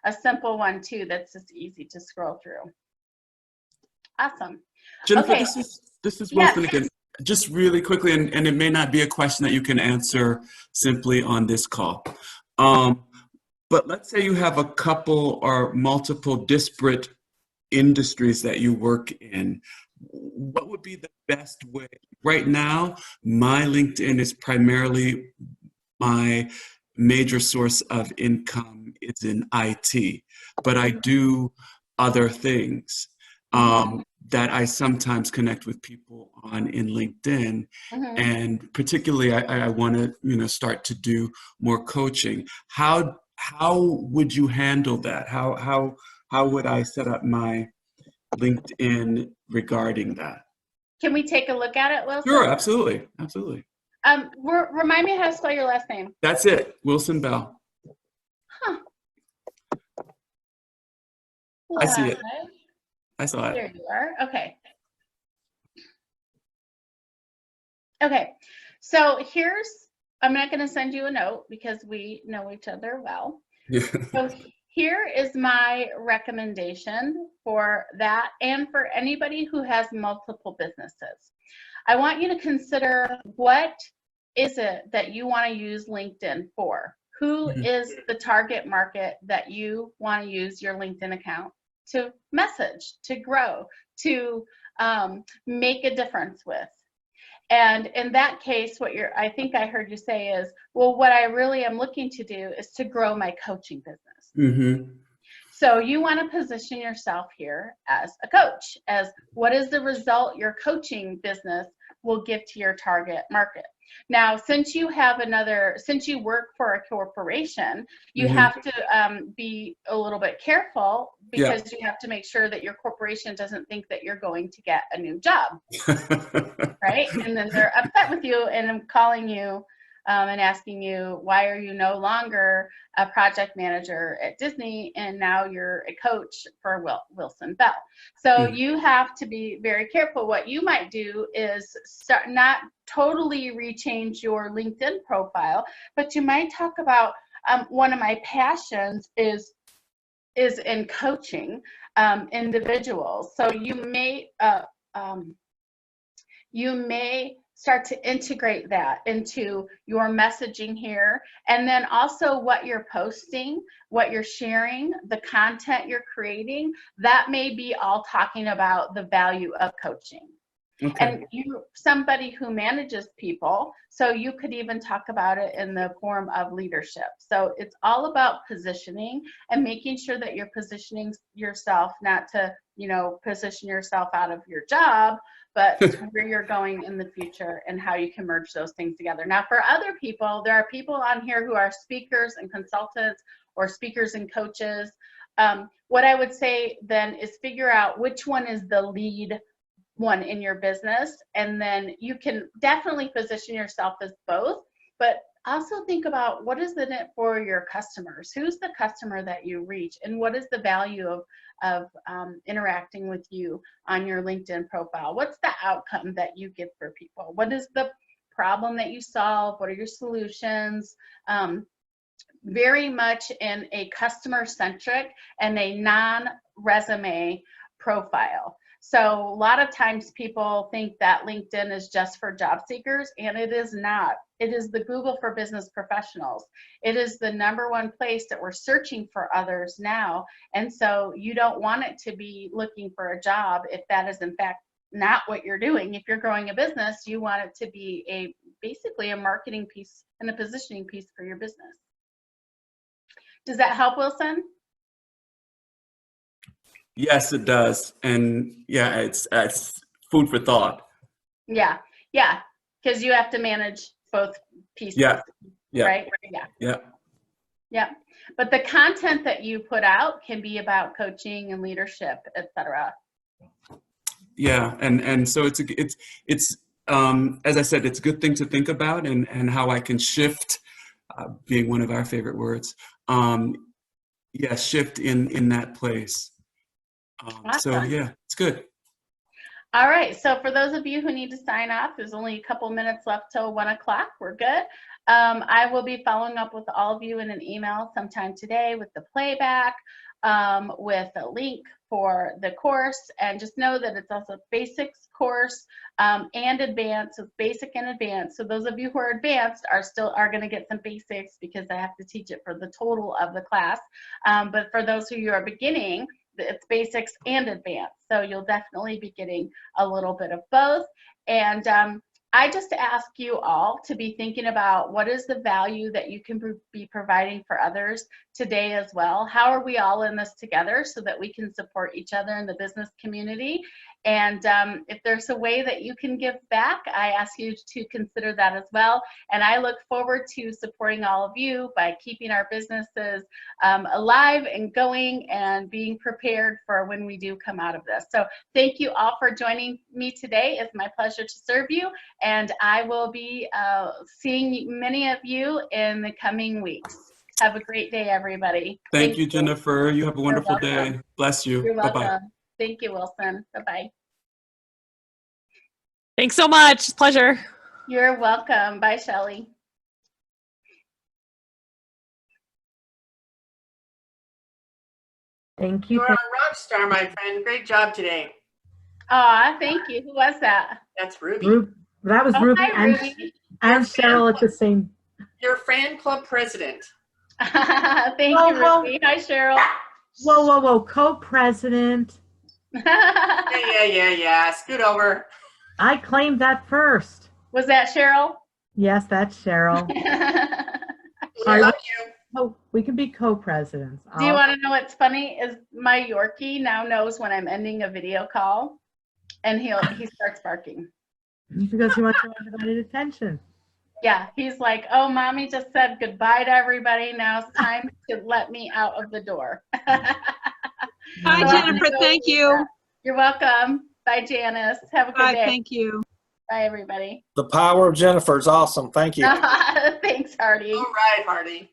a simple one too that's just easy to scroll through. Awesome. Jennifer, okay. this is Wilson again. Just really quickly, and it may not be a question that you can answer simply on this call. But let's say you have a couple or multiple disparate industries that you work in. What would be the best way? Right now, my LinkedIn is primarily my major source of income is in IT, but I do other things. that I sometimes connect with people on in LinkedIn. And particularly, I want to, start to do more coaching. How would you handle that? How would I set up my LinkedIn regarding that? Can we take a look at it, Wilson? Sure, absolutely, absolutely. Remind me how to spell your last name. That's it, Wilson Bell. Huh. I see it. I saw it. There you are. Okay. Okay. So I'm not going to send you a note because we know each other well. Yeah. So here is my recommendation for that and for anybody who has multiple businesses. I want you to consider, what is it that you want to use LinkedIn for? Who is the target market that you want to use your LinkedIn account to message, to grow, to make a difference with? And in that case, I think I heard you say is, well, what I really am looking to do is to grow my coaching business. So you want to position yourself here as a coach, as what is the result your coaching business will give to your target market. Now, since you work for a corporation, you have to be a little bit careful, because you have to make sure that your corporation doesn't think that you're going to get a new job, right? And then they're upset with you and calling you and asking you, why are you no longer a project manager at Disney and now you're a coach for Wilson Bell? So you have to be very careful. What you might do is not totally rechange your LinkedIn profile, but you might talk about, one of my passions is in coaching individuals. So you may start to integrate that into your messaging here, and then also what you're posting, what you're sharing, the content you're creating, that may be all talking about the value of coaching. And you're somebody who manages people, so you could even talk about it in the form of leadership. So it's all about positioning and making sure that you're positioning yourself, not to, position yourself out of your job, but where you're going in the future and how you can merge those things together. Now, for other people, there are people on here who are speakers and consultants, or speakers and coaches. What I would say then is figure out which one is the lead one in your business, and then you can definitely position yourself as both, but also think about, what is in it for your customers? Who's the customer that you reach, and what is the value of interacting with you on your LinkedIn profile? What's the outcome that you give for people? What is the problem that you solve? What are your solutions? Very much in a customer-centric and a non-resume profile. So a lot of times people think that LinkedIn is just for job seekers, and it is not. It is the Google for business professionals. It is the #1 place that we're searching for others now. And so you don't want it to be looking for a job if that is in fact not what you're doing. If you're growing a business, you want it to be basically a marketing piece and a positioning piece for your business. Does that help, Wilson? Yes, it does. And yeah, it's food for thought. Yeah, because you have to manage both pieces, right? Yeah. But the content that you put out can be about coaching and leadership, etc. Yeah, and so it's as I said, it's a good thing to think about, and how I can shift, being one of our favorite words. Shift in that place. Awesome. So yeah, it's good. All right, so for those of you who need to sign off, there's only a couple minutes left till 1 o'clock. We're good. I will be following up with all of you in an email sometime today with the playback, with a link for the course, and just know that it's also a basics course and advanced. So it's basic and advanced. So those of you who are advanced are going to get some basics, because I have to teach it for the total of the class. But for those of you who are beginning, it's basics and advanced. So you'll definitely be getting a little bit of both. And I just ask you all to be thinking about what is the value that you can be providing for others today as well. How are we all in this together so that we can support each other in the business community? And if there's a way that you can give back, I ask you to consider that as well. And I look forward to supporting all of you by keeping our businesses alive and going and being prepared for when we do come out of this. So thank you all for joining me today. It's my pleasure to serve you. And I will be seeing many of you in the coming weeks. Have a great day, everybody. Thank you, Jennifer. You have a wonderful day. Bless you. You're welcome. Bye-bye. Thank you, Wilson. Bye-bye. Thanks so much. Pleasure. You're welcome. Bye, Shelley. Thank you. You're a rock star, my friend. Great job today. Aw, thank you. Who was that? That's Ruby. That was Oh, Ruby hi, Ruby. and Cheryl at the same. Your fan club president. Thank you, Whoa. Ruby. Hi, Cheryl. Whoa. Co-president. Yeah. Scoot over. I claimed that first. Was that Cheryl? Yes, that's Cheryl. We love you. Oh, we can be co-presidents. Do you want to know what's funny? Is my Yorkie now knows when I'm ending a video call, and he starts barking. Because he wants everybody's attention. Yeah, he's like, "Oh, mommy just said goodbye to everybody. Now it's time to let me out of the door." Hi, So Jennifer. Thank you. You're welcome. Bye, Janice. Have a good Bye. day. Thank you. Bye, everybody. The power of Jennifer is awesome. Thank you. Thanks, Hardy. All right, Hardy.